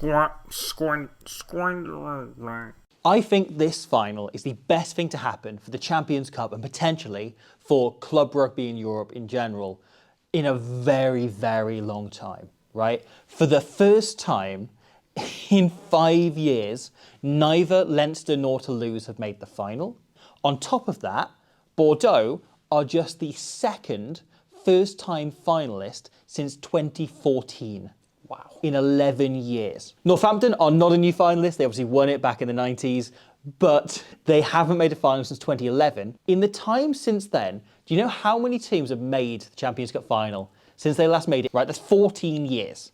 I think this final is the best thing to happen for the Champions Cup and potentially for club rugby in Europe in general in a very, very long time, right? For the first time in 5 years, neither Leinster nor Toulouse have made the final. On top of that, Bordeaux are just the second first-time finalist since 2014. Wow. In 11 years. Northampton are not a new finalist. They obviously won it back in the 90s, but they haven't made a final since 2011. In the time since then, do you know how many teams have made the Champions Cup final since they last made it? Right, that's 14 years.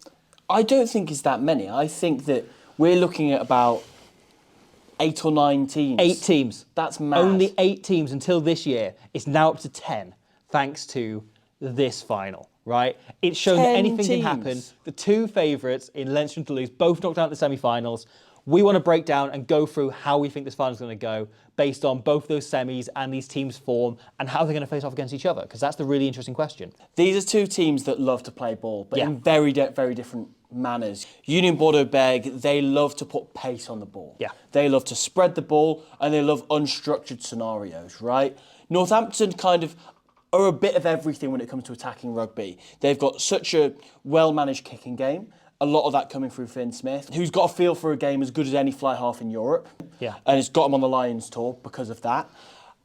I don't think it's that many. I think that we're looking at about 8 or 9 teams. 8 teams. That's mad. Only 8 teams until this year. It's now up to 10, thanks to this final, right? It's shown that anything can happen. The 2 favourites in Leinster and Toulouse both knocked out the semi-finals. We want to break down and go through how we think this final is going to go based on both those semis and these teams' form and how they're going to face off against each other, because that's the really interesting question. These are 2 teams that love to play ball, but in very, very different manners. Union Bordeaux-Bègles, they love to put pace on the ball. Yeah. They love to spread the ball and they love unstructured scenarios, right? Northampton kind of are a bit of everything when it comes to attacking rugby. They've got such a well-managed kicking game. A lot of that coming through Finn Smith, who's got a feel for a game as good as any fly half in Europe. Yeah. And it's got him on the Lions tour because of that.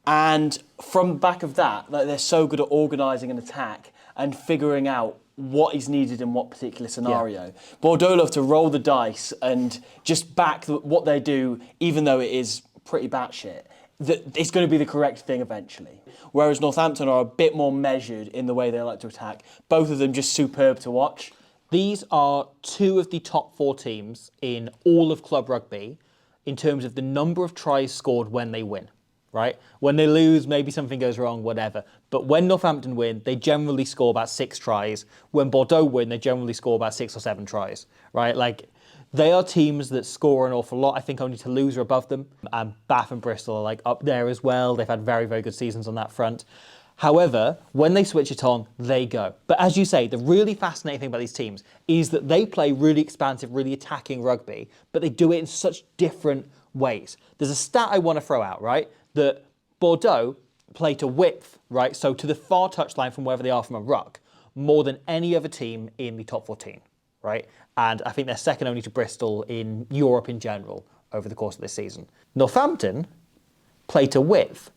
And from the back of that, like, they're so good at organising an attack and figuring out what is needed in what particular scenario. Yeah. Bordeaux love to roll the dice and just back what they do, even though it is pretty batshit, that it's going to be the correct thing eventually. Whereas Northampton are a bit more measured in the way they like to attack. Both of them just superb to watch. These are 2 of the top 4 teams in all of club rugby in terms of the number of tries scored when they win, right? When they lose, maybe something goes wrong, whatever. But when Northampton win, they generally score about 6 tries. When Bordeaux win, they generally score about 6 or 7 tries, right? Like, they are teams that score an awful lot. I think only Toulouse are above them. And Bath and Bristol are like up there as well. They've had very, very good seasons on that front. However, when they switch it on, they go. But as you say, the really fascinating thing about these teams is that they play really expansive, really attacking rugby, but they do it in such different ways. There's a stat I want to throw out, right? That Bordeaux play to width, right? So to the far touchline from wherever they are from a ruck, more than any other team in the top 14, right? And I think they're second only to Bristol in Europe in general over the course of this season. Northampton play to width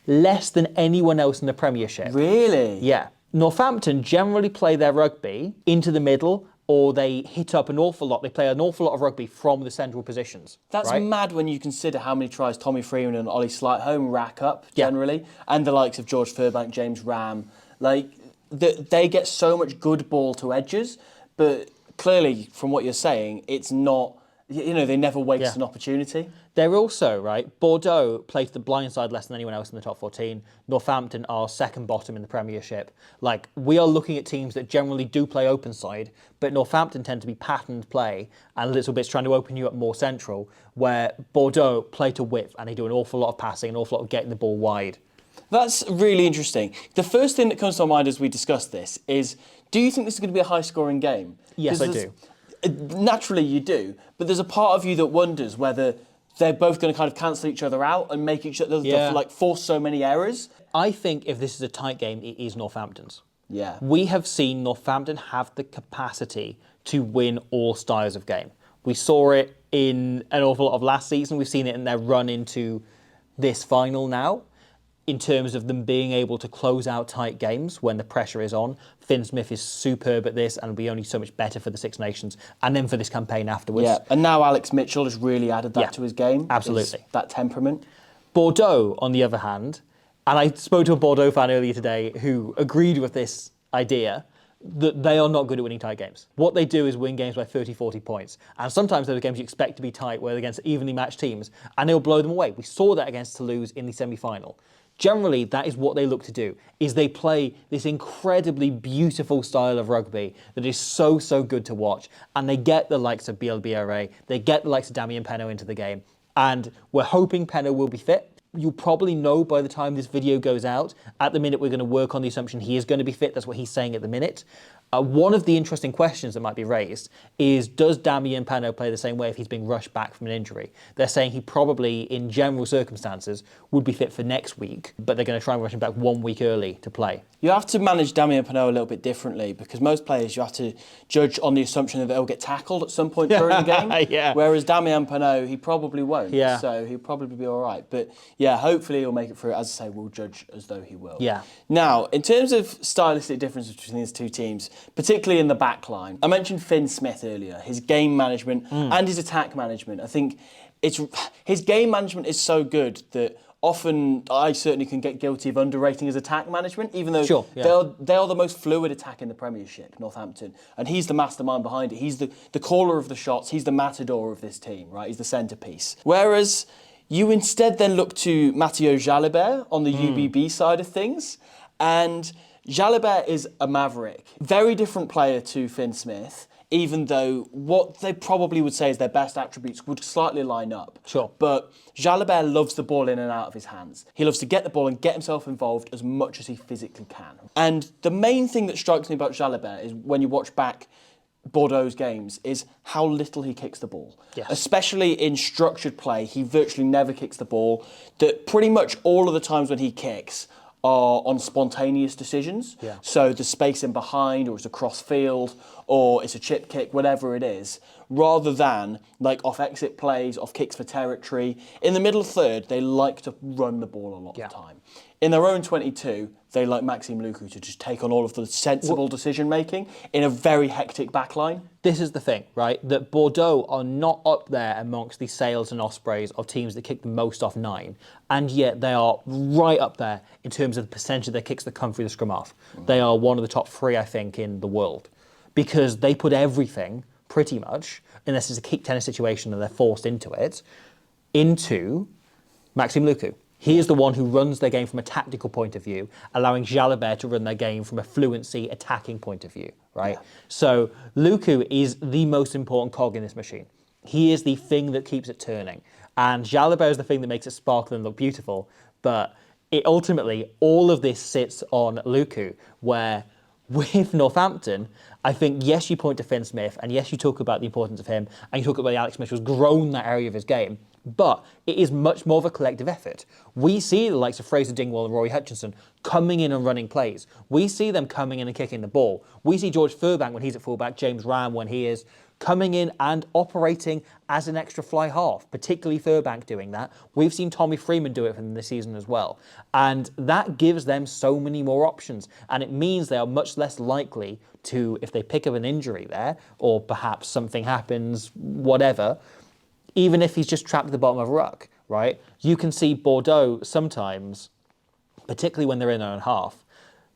less than anyone else in the Premiership. Really? Yeah. Northampton generally play their rugby into the middle, or they hit up an awful lot. They play an awful lot of rugby from the central positions. That's right? mad when you consider how many tries Tommy Freeman and Ollie Slightholme rack up generally, and the likes of George Furbank, James Ram. Like, they get so much good ball to edges, but clearly, from what you're saying, it's not, you know, they never waste an opportunity. They're also, right, Bordeaux play to the blind side less than anyone else in the top 14. Northampton are second bottom in the Premiership. Like, we are looking at teams that generally do play open side, but Northampton tend to be patterned play and little bits trying to open you up more central, where Bordeaux play to width and they do an awful lot of passing, an awful lot of getting the ball wide. That's really interesting. The first thing that comes to my mind as we discuss this is, do you think this is going to be a high-scoring game? Yes, I do. Naturally you do, but there's a part of you that wonders whether they're both going to kind of cancel each other out and make each other like force so many errors. I think if this is a tight game, it is Northampton's. Yeah. We have seen Northampton have the capacity to win all styles of game. We saw it in an awful lot of last season. We've seen it in their run into this final now, in terms of them being able to close out tight games when the pressure is on. Finn Smith is superb at this and will be only so much better for the Six Nations and then for this campaign afterwards. Yeah, and now Alex Mitchell has really added that to his game. Absolutely. That temperament. Bordeaux, on the other hand, and I spoke to a Bordeaux fan earlier today who agreed with this idea, that they are not good at winning tight games. What they do is win games by 30, 40 points. And sometimes those are games you expect to be tight, where they're against evenly matched teams, and they'll blow them away. We saw that against Toulouse in the semi-final. Generally, that is what they look to do, is they play this incredibly beautiful style of rugby that is so, so good to watch. And they get the likes of BLBRA, they get the likes of Damien Penaud into the game. And we're hoping Penaud will be fit. You'll probably know by the time this video goes out. At the minute, we're going to work on the assumption he is going to be fit. That's what he's saying at the minute. One of the interesting questions that might be raised is, does Damien Penaud play the same way if he's being rushed back from an injury? They're saying he probably, in general circumstances, would be fit for next week, but they're going to try and rush him back 1 week early to play. You have to manage Damien Penaud a little bit differently, because most players you have to judge on the assumption that they'll get tackled at some point during the game. Yeah. Whereas Damien Penaud, he probably won't. Yeah. So he'll probably be all right. But yeah, hopefully he'll make it through. As I say, we'll judge as though he will. Yeah. Now, in terms of stylistic differences between these two teams, particularly in the back line, I mentioned Finn Smith earlier, his game management and his attack management. I think his game management is so good that often I certainly can get guilty of underrating his attack management, even though they are the most fluid attack in the Premiership, Northampton. And he's the mastermind behind it. He's the caller of the shots. He's the matador of this team, right? He's the centrepiece. Whereas you instead then look to Matteo Jalibert on the UBB side of things. And Jalibert is a maverick. Very different player to Finn Smith, even though what they probably would say is their best attributes would slightly line up. Sure. But Jalibert loves the ball in and out of his hands. He loves to get the ball and get himself involved as much as he physically can. And the main thing that strikes me about Jalibert is when you watch back Bordeaux's games is how little he kicks the ball. Yes. Especially in structured play, he virtually never kicks the ball. That pretty much all of the times when he kicks are on spontaneous decisions. Yeah. So the space in behind, or it's a cross field, or it's a chip kick, whatever it is, rather than like off exit plays, off kicks for territory. In the middle third, they like to run the ball a lot of the time. In their own 22, they like Maxime Lucu to just take on all of the sensible decision making in a very hectic backline. This is the thing, right? That Bordeaux are not up there amongst the Sales and Ospreys of teams that kick the most off 9, and yet they are right up there in terms of the percentage of their kicks that come through the scrum half. They are one of the top 3, I think, in the world, because they put everything, pretty much, unless it's a kick tennis situation and they're forced into it, into Maxime Lucu. He is the one who runs their game from a tactical point of view, allowing Jalibert to run their game from a fluency attacking point of view, right? Yeah. So Lucu is the most important cog in this machine. He is the thing that keeps it turning. And Jalibert is the thing that makes it sparkle and look beautiful. But ultimately, all of this sits on Lucu, where with Northampton, I think, yes, you point to Finn Smith, and yes, you talk about the importance of him, and you talk about Alex Mitchell's grown that area of his game, but it is much more of a collective effort. We see the likes of Fraser Dingwall and Rory Hutchinson coming in and running plays. We see them coming in and kicking the ball. We see George Furbank when he's at fullback, James Ram when he is coming in and operating as an extra fly half, particularly Furbank doing that. We've seen Tommy Freeman do it for them this season as well. And that gives them so many more options. And it means they are much less likely to, if they pick up an injury there, or perhaps something happens, whatever, even if he's just trapped at the bottom of a ruck, right? You can see Bordeaux sometimes, particularly when they're in their own half,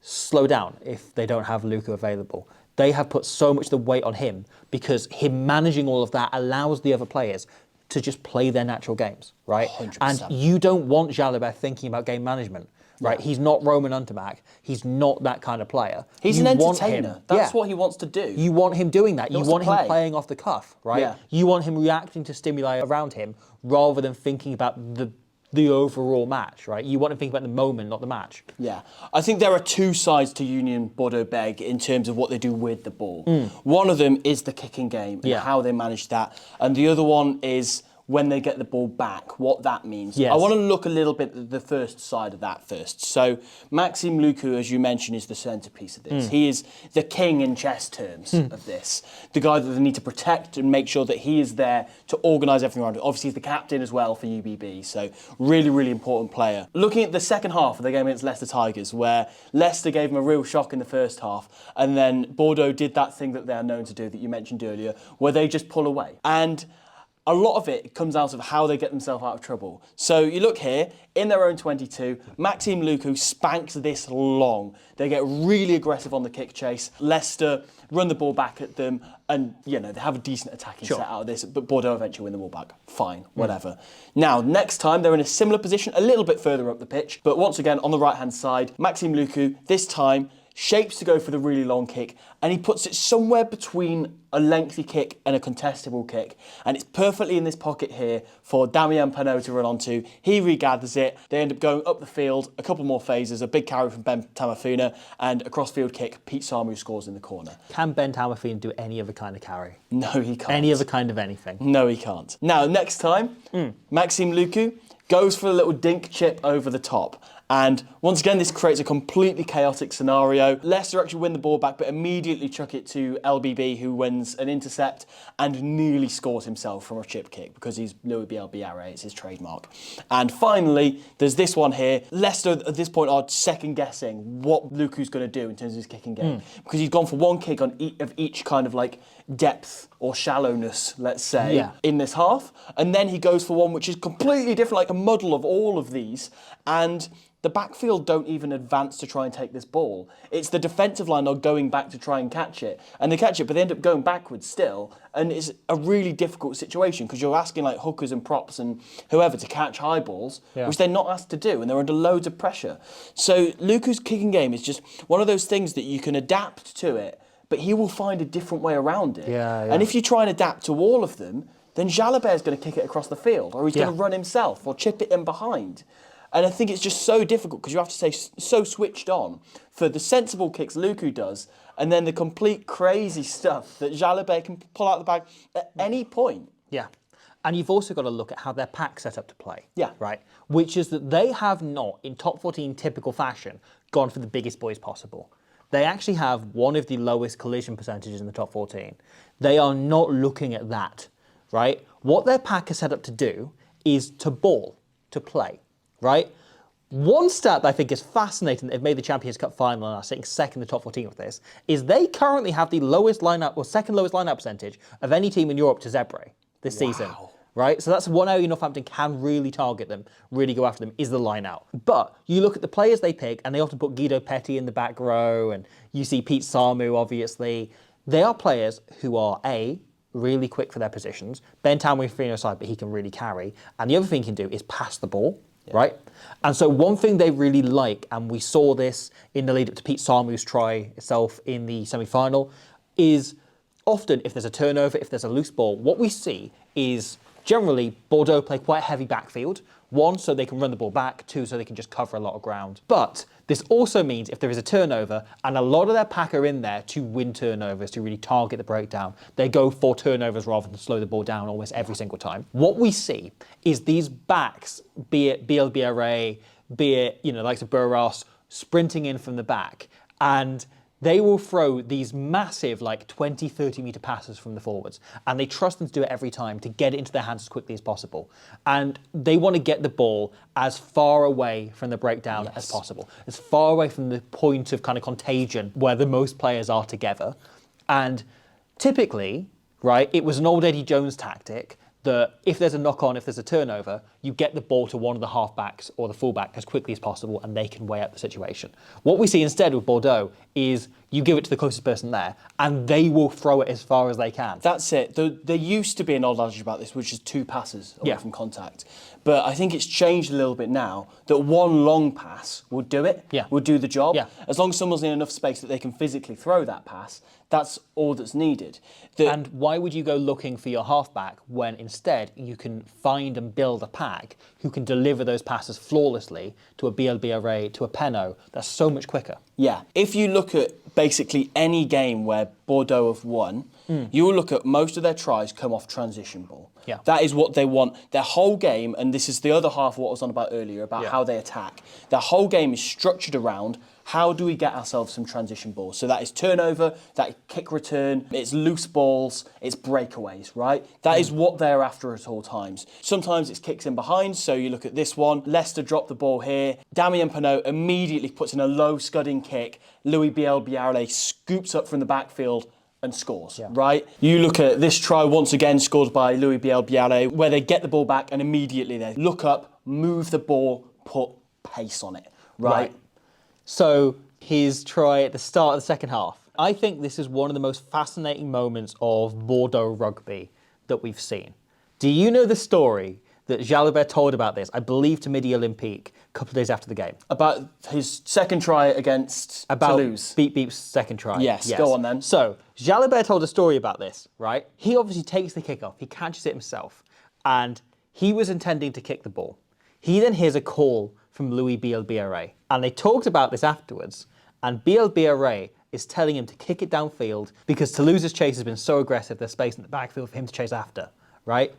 slow down if they don't have Lucu available. They have put so much of the weight on him because him managing all of that allows the other players to just play their natural games, right? 100%. And you don't want Jalibert thinking about game management, right? Yeah. He's not Roman Untermack. He's not that kind of player. He's an entertainer. That's what he wants to do. You want him doing that. You want him playing off the cuff, right? Yeah. You want him reacting to stimuli around him rather than thinking about the overall match, right? You want to think about the moment, not the match. Yeah. I think there are two sides to Union Bordeaux-Bègles in terms of what they do with the ball. One of them is the kicking game and how they manage that. And the other one is when they get the ball back, what that means. Yes. I want to look a little bit at the first side of that first. So Maxime Lucu, as you mentioned, is the centrepiece of this. He is the king in chess terms of this. The guy that they need to protect and make sure that he is there to organise everything around it. Obviously, he's the captain as well for UBB, so really, really important player. Looking at the second half of the game against Leicester Tigers, where Leicester gave them a real shock in the first half, and then Bordeaux did that thing that they are known to do that you mentioned earlier, where they just pull away. And a lot of it comes out of how they get themselves out of trouble. So you look here, in their own 22, Maxime Lucu spanks this long. They get really aggressive on the kick chase. Leicester run the ball back at them, and they have a decent attacking set out of this, but Bordeaux eventually win the ball back. Fine, whatever. Now, next time, they're in a similar position, a little bit further up the pitch, but once again, on the right-hand side, Maxime Lucu, this time, shapes to go for the really long kick, and he puts it somewhere between a lengthy kick and a contestable kick. And it's perfectly in this pocket here for Damien Penaud to run onto. He regathers it. They end up going up the field, a couple more phases, a big carry from Ben Tamafuna, and a cross-field kick. Pete Samu scores in the corner. Can Ben Tamafuna do any other kind of carry? No, he can't. Any other kind of anything? No, he can't. Now, next time, Maxime Lucu goes for a little dink chip over the top. And once again, this creates a completely chaotic scenario. Leicester actually win the ball back, but immediately chuck it to LBB, who wins an intercept and nearly scores himself from a chip kick because he's Louis Bielbiaré, it's his trademark. And finally, there's this one here. Leicester at this point are second guessing what Lucu's going to do in terms of his kicking game because he's gone for one kick on each kind of like depth or shallowness, let's say, in this half. And then he goes for one which is completely different, like a muddle of all of these. And the backfield don't even advance to try and take this ball. It's the defensive line are going back to try and catch it. And they catch it, but they end up going backwards still. And it's a really difficult situation because you're asking like hookers and props and whoever to catch high balls, which they're not asked to do, and they're under loads of pressure. So Lucu's kicking game is just one of those things that you can adapt to it, but he will find a different way around it. And if you try and adapt to all of them, then Jalabert is going to kick it across the field, or he's going to run himself, or chip it in behind. And I think it's just so difficult because you have to stay so switched on for the sensible kicks Lucu does, and then the complete crazy stuff that Jalabert can pull out the bag at any point. Yeah. And you've also got to look at how their pack set up to play. Yeah. Right? Which is that they have not, in top 14 typical fashion, gone for the biggest boys possible. They actually have one of the lowest collision percentages in the top 14. They are not looking at that, right? What their pack is set up to do is to ball, to play, right? One stat that I think is fascinating that they've made the Champions Cup final and are sitting second in the top 14 with this is they currently have the lowest lineup, or second lowest lineup percentage of any team in Europe to Zebre this season. Right? So that's one area Northampton can really target them, really go after them, is the line out. But you look at the players they pick, and they often put Guido Petty in the back row, and you see Pete Samu, obviously. They are players who are, A, really quick for their positions. Ben Tamafuna aside, but he can really carry. And the other thing he can do is pass the ball, right? And so one thing they really like, and we saw this in the lead up to Pete Samu's try itself in the semi-final, is often if there's a turnover, if there's a loose ball, what we see is generally, Bordeaux play quite a heavy backfield. One, so they can run the ball back. Two, so they can just cover a lot of ground. But this also means if there is a turnover, and a lot of their pack are in there to win turnovers, to really target the breakdown, they go for turnovers rather than slow the ball down almost every single time. What we see is these backs, be it BLBRA, be it, likes of Burros, sprinting in from the back, and they will throw these massive, 20, 30 metre passes from the forwards. And they trust them to do it every time to get it into their hands as quickly as possible. And they want to get the ball as far away from the breakdown as possible. As far away from the point of kind of contagion where the most players are together. And typically, right, it was an old Eddie Jones tactic that if there's a knock-on, if there's a turnover, you get the ball to one of the half-backs or the full-back as quickly as possible and they can weigh up the situation. What we see instead with Bordeaux is you give it to the closest person there and they will throw it as far as they can. That's it. There used to be an old adage about this, which is 2 passes away from contact. But I think it's changed a little bit now that one long pass will do it, will do the job. As long as someone's in enough space that they can physically throw that pass, that's all that's needed. And why would you go looking for your halfback when instead you can find and build a pack who can deliver those passes flawlessly to a BLBRA, to a Penaud? That's so much quicker. Yeah. If you look at basically any game where Bordeaux have won, you will look at most of their tries come off transition ball. That is what they want. Their whole game, and this is the other half of what I was on about earlier, about how they attack. Their whole game is structured around how do we get ourselves some transition balls. So that is turnover, that is kick return, it's loose balls, it's breakaways, right? That is what they're after at all times. Sometimes it's kicks in behind, so you look at this one, Leicester drop the ball here, Damien Penaud immediately puts in a low scudding kick, Louis Bielbiaré scoops up from the backfield and scores, right? You look at this try once again scored by Louis Bielbiaré, where they get the ball back and immediately they look up, move the ball, put pace on it, right? So his try at the start of the second half. I think this is one of the most fascinating moments of Bordeaux rugby that we've seen. Do you know the story that Jalibert told about this, I believe, to Midi Olympique a couple of days after the game. About his second try against Toulouse. Beep Beep's second try. Yes, go on then. So, Jalibert told a story about this, right? He obviously takes the kick off, he catches it himself, and he was intending to kick the ball. He then hears a call from Louis Bielbiarré, and they talked about this afterwards, and Bielbiarré is telling him to kick it downfield because Toulouse's chase has been so aggressive, there's space in the backfield for him to chase after, right?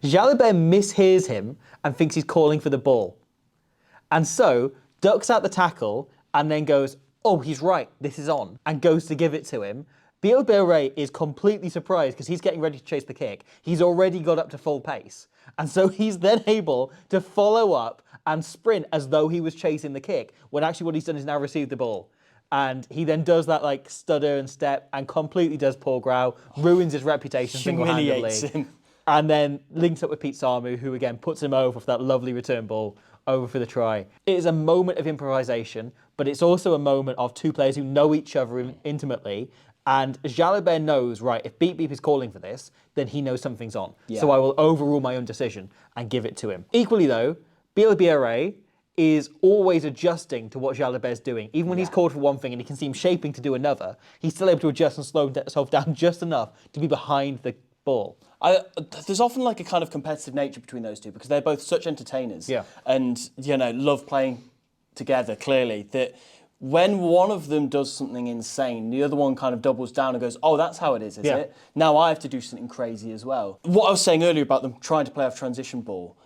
Jalibert mishears him and thinks he's calling for the ball. And so, ducks out the tackle and then goes, oh, he's right, this is on, and goes to give it to him. Bielbiarré is completely surprised because he's getting ready to chase the kick. He's already got up to full pace. And so he's then able to follow up and sprint as though he was chasing the kick, when actually what he's done is now received the ball. And he then does that like stutter and step and completely does Paul Grau, ruins his reputation Humiliates single-handedly. him. And then links up with Pete Samu, who again puts him over for that lovely return ball, over for the try. It is a moment of improvisation, but it's also a moment of two players who know each other intimately. And Jalibert knows, right, if Beep Beep is calling for this, then he knows something's on. Yeah. So I will overrule my own decision and give it to him. Equally though, Bielbiarré is always adjusting to what Jalibert's doing. Even when he's called for one thing and he can see him shaping to do another, he's still able to adjust and slow himself down just enough to be behind the ball. There's often like a kind of competitive nature between those two because they're both such entertainers. Yeah. And, love playing together, clearly, that when one of them does something insane, the other one kind of doubles down and goes, oh, that's how it is it? Now I have to do something crazy as well. What I was saying earlier about them trying to play off transition ball,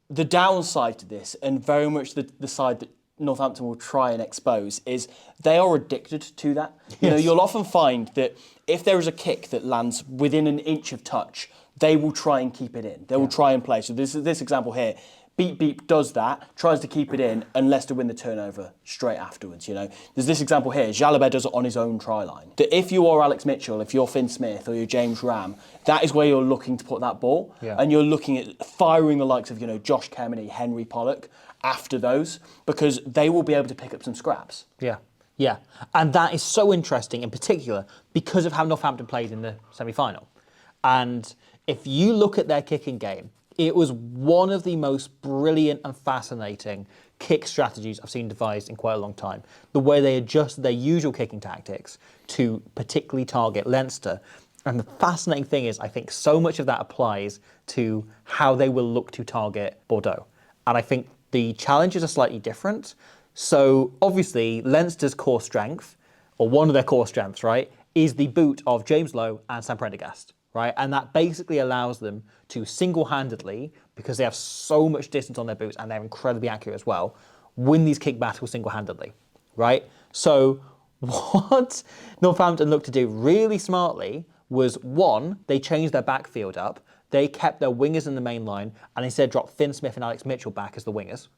the downside to this, and very much the side that Northampton will try and expose, is they are addicted to that. Yes. You'll often find that if there is a kick that lands within an inch of touch, they will try and keep it in. They will try and play. So this example here, Beep Beep does that, tries to keep it in, and Leicester win the turnover straight afterwards. There's this example here. Jalibert does it on his own try line. That if you are Alex Mitchell, if you're Finn Smith or you're James Ram, that is where you're looking to put that ball, and you're looking at firing the likes of Josh Kemeny, Henry Pollock after those, because they will be able to pick up some scraps. Yeah, and that is so interesting in particular because of how Northampton played in the semi-final. And if you look at their kicking game, it was one of the most brilliant and fascinating kick strategies I've seen devised in quite a long time. The way they adjusted their usual kicking tactics to particularly target Leinster. And the fascinating thing is, I think so much of that applies to how they will look to target Bordeaux. And I think the challenges are slightly different. So obviously, Leinster's core strength, or one of their core strengths, right, is the boot of James Lowe and Sam Prendergast. Right? And that basically allows them to single-handedly, because they have so much distance on their boots and they're incredibly accurate as well, win these kick battles single-handedly, right? So what Northampton looked to do really smartly was, one, they changed their backfield up. They kept their wingers in the main line and instead dropped Finn Smith and Alex Mitchell back as the wingers.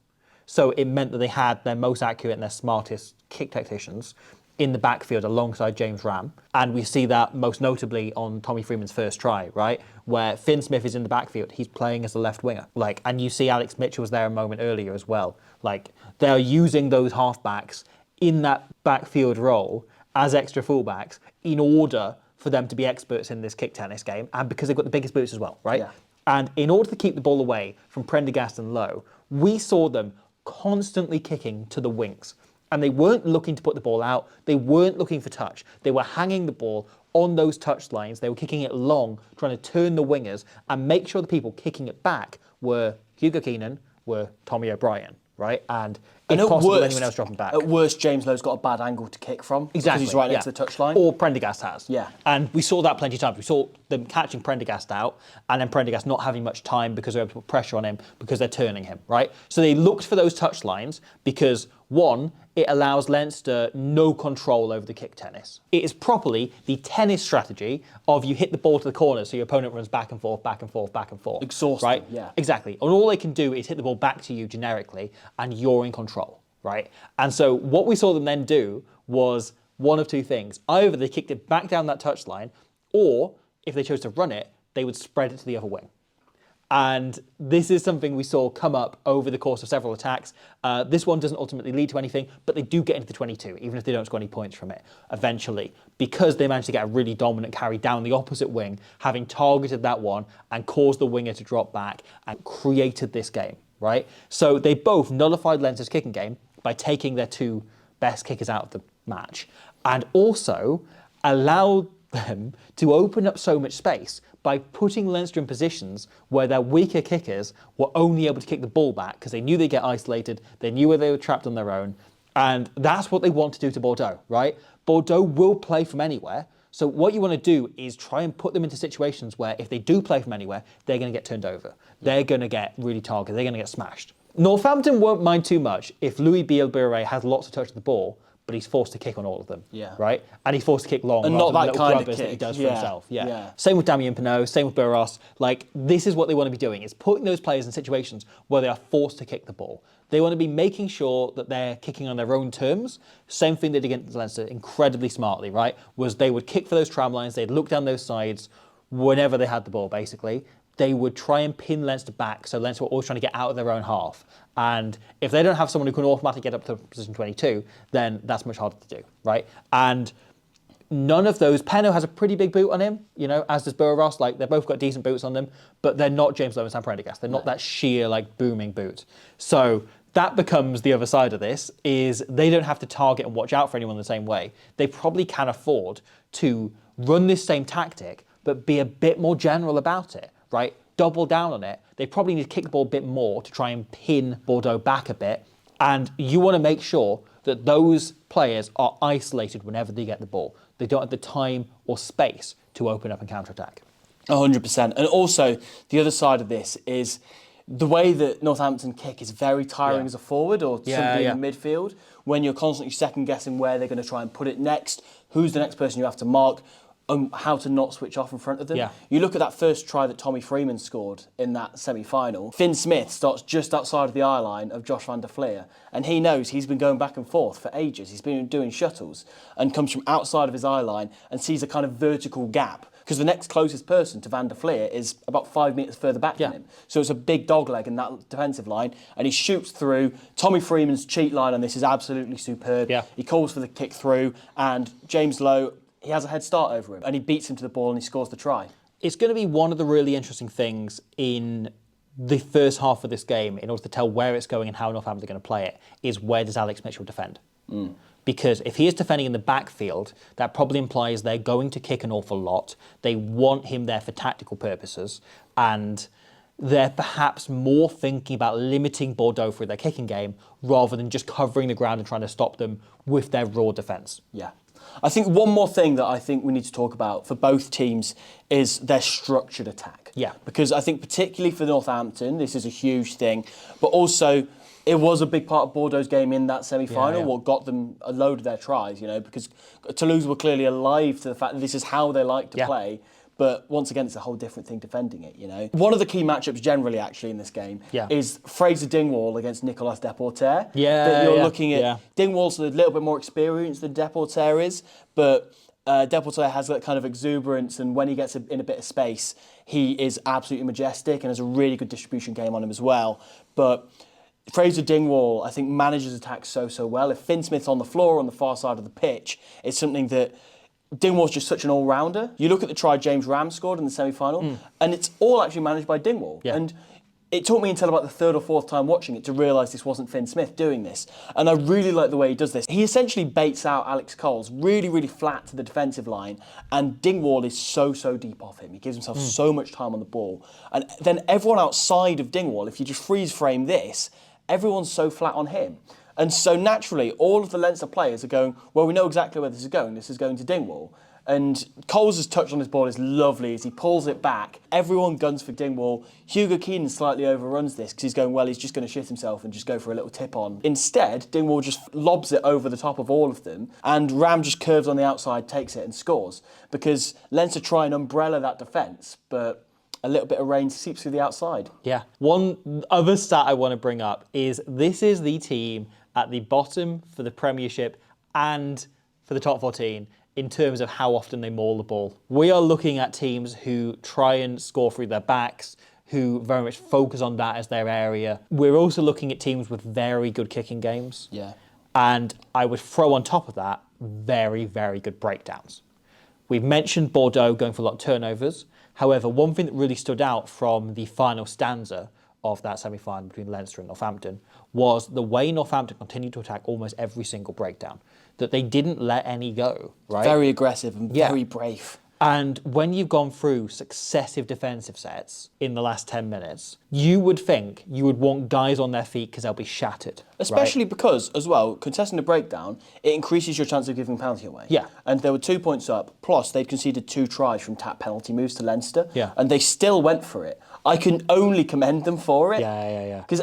So it meant that they had their most accurate and their smartest kick tacticians in the backfield alongside James Ram. And we see that most notably on Tommy Freeman's first try, right? Where Finn Smith is in the backfield, he's playing as a left winger. And you see Alex Mitchell was there a moment earlier as well. They're using those halfbacks in that backfield role as extra fullbacks in order for them to be experts in this kick tennis game, and because they've got the biggest boots as well, right? Yeah. And in order to keep the ball away from Prendergast and Lowe, we saw them constantly kicking to the wings. And they weren't looking to put the ball out. They weren't looking for touch. They were hanging the ball on those touch lines. They were kicking it long, trying to turn the wingers and make sure the people kicking it back were Hugo Keenan, were Tommy O'Brien, right? And if possible, anyone else dropping back. At worst, James Lowe's got a bad angle to kick from. Exactly. Because he's right next to the touchline. Or Prendergast has. Yeah. And we saw that plenty of times. We saw them catching Prendergast out and then Prendergast not having much time because they're able to put pressure on him because they're turning him, right? So they looked for those touch lines because, one, it allows Leinster no control over the kick tennis. It is properly the tennis strategy of you hit the ball to the corner so your opponent runs back and forth, back and forth, back and forth. Exhausting, right? yeah. Exactly. And all they can do is hit the ball back to you generically and you're in control, right? And so what we saw them then do was one of two things. Either they kicked it back down that touchline, or if they chose to run it, they would spread it to the other wing. And this is something we saw come up over the course of several attacks. This one doesn't ultimately lead to anything, but they do get into the 22, even if they don't score any points from it eventually, because they managed to get a really dominant carry down the opposite wing, having targeted that one and caused the winger to drop back and created this game, right? So they both nullified Leinster's kicking game by taking their two best kickers out of the match and also allowed them to open up so much space by putting Leinster in positions where their weaker kickers were only able to kick the ball back because they knew they'd get isolated, they knew where they were trapped on their own, and that's what they want to do to Bordeaux, right? Bordeaux will play from anywhere, so what you want to do is try and put them into situations where if they do play from anywhere, they're going to get turned over. They're going to get really targeted, they're going to get smashed. Northampton won't mind too much if Louis Bielbure has lots of touch of the ball, but he's forced to kick on all of them, right? And he's forced to kick long, and rather not than that little kind of grubbers kick that he does for himself. Yeah. Same with Damien Pinot, same with Burros. Like, this is what they want to be doing, is putting those players in situations where they are forced to kick the ball. They want to be making sure that they're kicking on their own terms. Same thing they did against Leinster incredibly smartly, right? Was they would kick for those tram lines, they'd look down those sides whenever they had the ball, basically. They would try and pin Leinster back, so Leinster were always trying to get out of their own half. And if they don't have someone who can automatically get up to position 22, then that's much harder to do, right? And none of those, Penno has a pretty big boot on him, you know, as does Burros. Like, they've both got decent boots on them, but they're not James Lowe and Sam Prendergast. They're not that sheer, like, booming boot. So that becomes the other side of this, is they don't have to target and watch out for anyone the same way. They probably can afford to run this same tactic, but be a bit more general about it, right? Double down on it. They probably need to kick the ball a bit more to try and pin Bordeaux back a bit. And you want to make sure that those players are isolated whenever they get the ball. They don't have the time or space to open up and counter-attack. 100%. And also, the other side of this is the way that Northampton kick is very tiring as a forward or somebody in the midfield, when you're constantly second-guessing where they're going to try and put it next, who's the next person you have to mark, how to not switch off in front of them. You look at that first try that Tommy Freeman scored in that semi-final. Finn Smith starts just outside of the eye line of Josh van der Fleer, and he knows he's been going back and forth for ages. He's been doing shuttles and comes from outside of his eye line and sees a kind of vertical gap, because the next closest person to van der Fleer is about 5 metres further back than him. So it's a big dogleg in that defensive line, and he shoots through. Tommy Freeman's cheat line on this is absolutely superb. He calls for the kick through, and James Lowe, he has a head start over him, and he beats him to the ball and he scores the try. It's going to be one of the really interesting things in the first half of this game, in order to tell where it's going and how Northampton are going to play it, is where does Alex Mitchell defend? Because if he is defending in the backfield, that probably implies they're going to kick an awful lot. They want him there for tactical purposes, and they're perhaps more thinking about limiting Bordeaux through their kicking game rather than just covering the ground and trying to stop them with their raw defence. I think one more thing that I think we need to talk about for both teams is their structured attack. Because I think particularly for Northampton, this is a huge thing, but also it was a big part of Bordeaux's game in that semi-final, what got them a load of their tries, you know, because Toulouse were clearly alive to the fact that this is how they like to play. But once again, it's a whole different thing defending it, you know. One of the key matchups generally, actually, in this game is Fraser Dingwall against Nicolas Deporter. That you're looking at. Dingwall's a little bit more experienced than Deporter is, but Deporter has that kind of exuberance, and when he gets in a bit of space, he is absolutely majestic and has a really good distribution game on him as well. But Fraser Dingwall, I think, manages attacks so well. If Finn Smith's on the floor on the far side of the pitch, it's something that Dingwall's just such an all-rounder. You look at the try James Ram scored in the semi-final, and it's all actually managed by Dingwall. And it took me until about the third or fourth time watching it to realise this wasn't Finn Smith doing this. And I really like the way he does this. He essentially baits out Alex Coles really, really flat to the defensive line, and Dingwall is so deep off him. He gives himself so much time on the ball. And then everyone outside of Dingwall, if you just freeze frame this, everyone's so flat on him. And so naturally, all of the Leinster players are going, well, we know exactly where this is going. This is going to Dingwall. And Coles' touch on his ball is lovely as he pulls it back. Everyone guns for Dingwall. Hugo Keenan slightly overruns this because he's going, well, he's just going to shit himself and just go for a little tip on. Instead, Dingwall just lobs it over the top of all of them, and Ram just curves on the outside, takes it and scores. Because Leinster try and umbrella that defence, but a little bit of rain seeps through the outside. One other stat I want to bring up is this is the team at the bottom for the Premiership and for the top 14 in terms of how often they maul the ball. We are looking at teams who try and score through their backs, who very much focus on that as their area. We're also looking at teams with very good kicking games. Yeah. And I would throw on top of that very, very good breakdowns. We've mentioned Bordeaux going for a lot of turnovers. However, one thing that really stood out from the final stanza of that semi-final between Leinster and Northampton was the way Northampton continued to attack almost every single breakdown, that they didn't let any go, right? Very aggressive and very brave. And when you've gone through successive defensive sets in the last 10 minutes, you would think you would want guys on their feet because they'll be shattered. Especially because, as well, contesting the breakdown, it increases your chance of giving a penalty away. Yeah. And they were 2 points up, plus they'd conceded 2 tries from tap penalty moves to Leinster. Yeah. And they still went for it. I can only commend them for it. Yeah. Because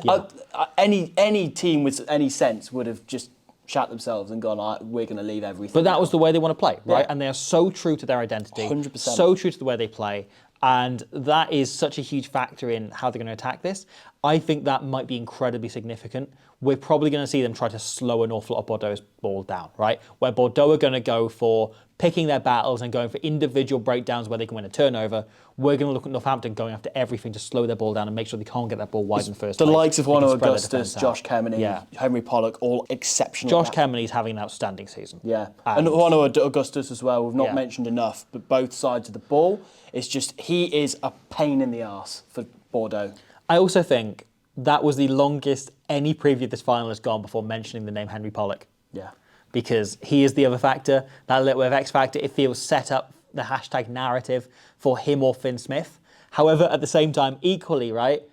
any team with any sense would have just shat themselves and gone, we're going to leave everything. But that was the way they want to play, right? Yeah. And they are so true to their identity, 100%. so true to the way they play. And that is such a huge factor in how they're going to attack this. I think that might be incredibly significant. We're probably going to see them try to slow an awful lot of Bordeaux's ball down, right? Where Bordeaux are going to go for picking their battles and going for individual breakdowns where they can win a turnover. We're going to look at Northampton going after everything to slow their ball down and make sure they can't get that ball wide in the first the place. likes of They Wano can spread their Augustus, defence out. Josh Kemeny, Henry Pollock, all exceptional. Josh Kemeny is having an outstanding season. Yeah, and Wano Augustus as well, we've not mentioned enough, but both sides of the ball, it's just, he is a pain in the arse for Bordeaux. I also think that was the longest any preview of this final has gone before mentioning the name Henry Pollock. Yeah. Because he is the other factor, that little bit of X factor. It feels set up the hashtag narrative for him or Finn Smith. However, at the same time, equally, right,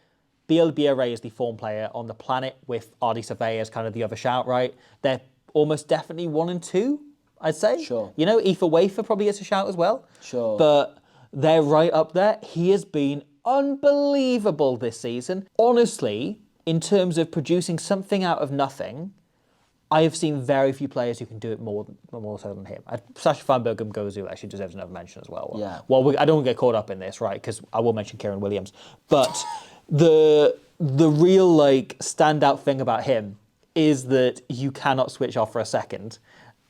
BLBRA is the form player on the planet with RD Survey as kind of the other shout, right? They're almost definitely 1 and 2, I'd say. Sure. You know, Aoife Wafer probably gets a shout as well. Sure. But they're right up there. He has been unbelievable this season. Honestly, in terms of producing something out of nothing, I have seen very few players who can do it more so than him. Sasha Feinberg Gozu actually deserves another mention as well. Yeah. Well, I don't want to get caught up in this, right? Because I will mention Kieran Williams. But the real standout thing about him is that you cannot switch off for a second.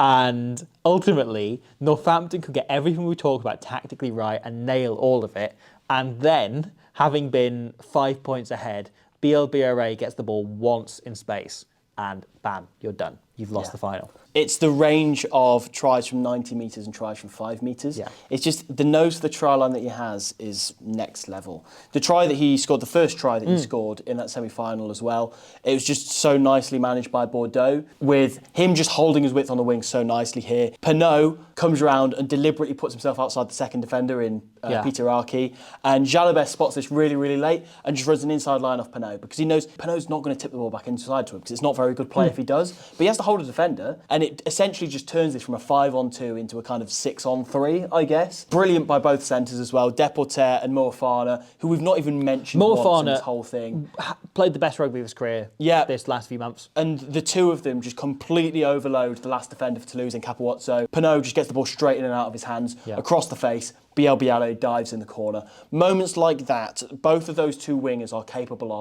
And ultimately, Northampton could get everything we talk about tactically right and nail all of it. And then, having been 5 points ahead, BLBRA gets the ball once in space. And bam, you're done. You've lost the final. It's the range of tries from 90 metres and tries from 5 metres. Yeah. It's just the nose of the try line that he has is next level. The try that he scored, the first try that he scored in that semi-final as well, it was just so nicely managed by Bordeaux, with him just holding his width on the wing so nicely here. Pinot comes around and deliberately puts himself outside the second defender in Peter Arkey, and Jalabert spots this really, really late and just runs an inside line off Pinot because he knows Pinot's not going to tip the ball back inside to him because it's not very good play if he does, but he has to hold a defender, and it essentially just turns this from a 5-on-2 into a kind of 6-on-3, I guess. Brilliant by both centres as well, Deporter and Moafana, who we've not even mentioned once in this whole thing. Played the best rugby of his career this last few months. And the two of them just completely overload the last defender for Toulouse in Capuozzo. Pinot just gets the ball straight in and out of his hands, across the face. Biel dives in the corner. Moments like that, both of those two wingers are capable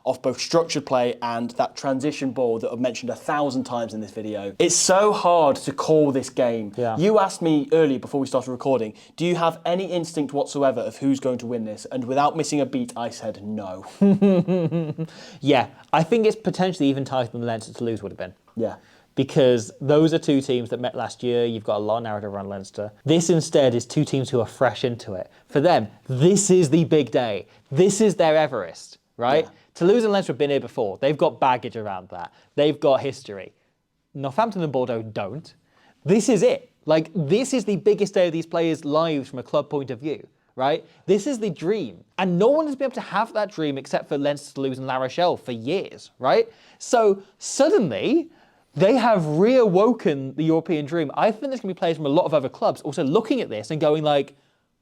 of both structured play and that transition ball that I've mentioned 1,000 times in this video. It's so hard to call this game. Yeah. You asked me earlier before we started recording, do you have any instinct whatsoever of who's going to win this? And without missing a beat, I said no. Yeah, I think it's potentially even tighter than Leinster Toulouse would have been. Yeah. Because those are two teams that met last year. You've got a lot of narrative around Leinster. This instead is two teams who are fresh into it. For them, this is the big day. This is their Everest, right? Yeah. Toulouse and Leinster have been here before. They've got baggage around that. They've got history. Northampton and Bordeaux don't. This is it. This is the biggest day of these players' lives from a club point of view, right? This is the dream. And no one has been able to have that dream except for Leinster, Toulouse and La Rochelle for years, right? So suddenly, they have reawoken the European dream. I think there's going to be players from a lot of other clubs also looking at this and going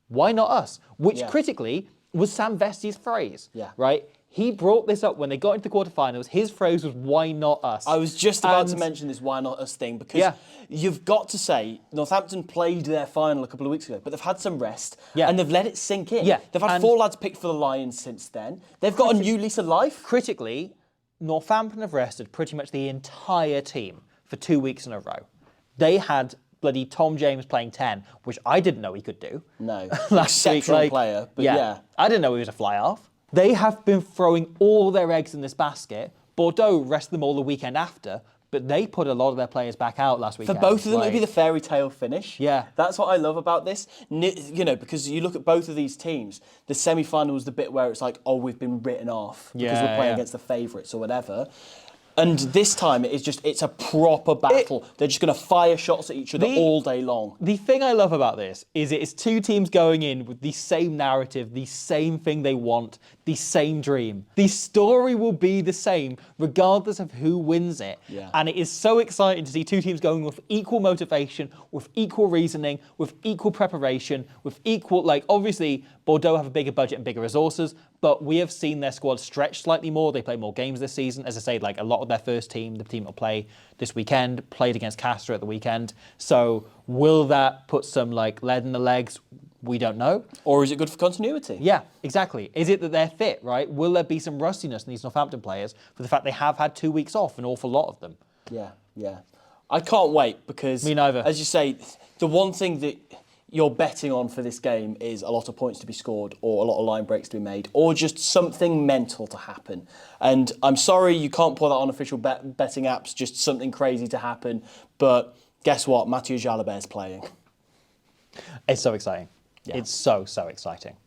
why not us? Which critically was Sam Vesti's phrase, right? He brought this up when they got into the quarterfinals. His phrase was, why not us? I was just about to mention this why not us thing because you've got to say Northampton played their final a couple of weeks ago, but they've had some rest and they've let it sink in. Yeah. They've had 4 lads picked for the Lions since then. They've got a new lease of life. Critically, Northampton have rested pretty much the entire team for 2 weeks in a row. They had bloody Tom James playing 10, which I didn't know he could do. No, last exceptional week, player, but yeah. I didn't know he was a fly-half. They have been throwing all their eggs in this basket. Bordeaux rested them all the weekend after, but they put a lot of their players back out last weekend. For both of them, it would be the fairy tale finish. Yeah. That's what I love about this. You know, because you look at both of these teams, the semi-final was the bit where it's like, oh, we've been written off because we're playing against the favourites or whatever. And this time, it's a proper battle. They're just going to fire shots at each other all day long. The thing I love about this is it's two teams going in with the same narrative, the same thing they want, the same dream. The story will be the same regardless of who wins it. Yeah. And it is so exciting to see two teams going with equal motivation, with equal reasoning, with equal preparation, with equal, like, obviously, Bordeaux have a bigger budget and bigger resources, but we have seen their squad stretch slightly more. They play more games this season. As I say, like a lot of their first team, the team that will play this weekend, played against Castres at the weekend. So will that put some like lead in the legs? We don't know. Or is it good for continuity? Yeah, exactly. Is it that they're fit, right? Will there be some rustiness in these Northampton players for the fact they have had 2 weeks off, an awful lot of them? Yeah. I can't wait because, Me neither. As you say, the one thing that you're betting on for this game is a lot of points to be scored or a lot of line breaks to be made or just something mental to happen. And I'm sorry you can't put that on official betting apps, just something crazy to happen. But guess what? Mathieu Jalibert's playing. It's so exciting. Yeah. It's so exciting.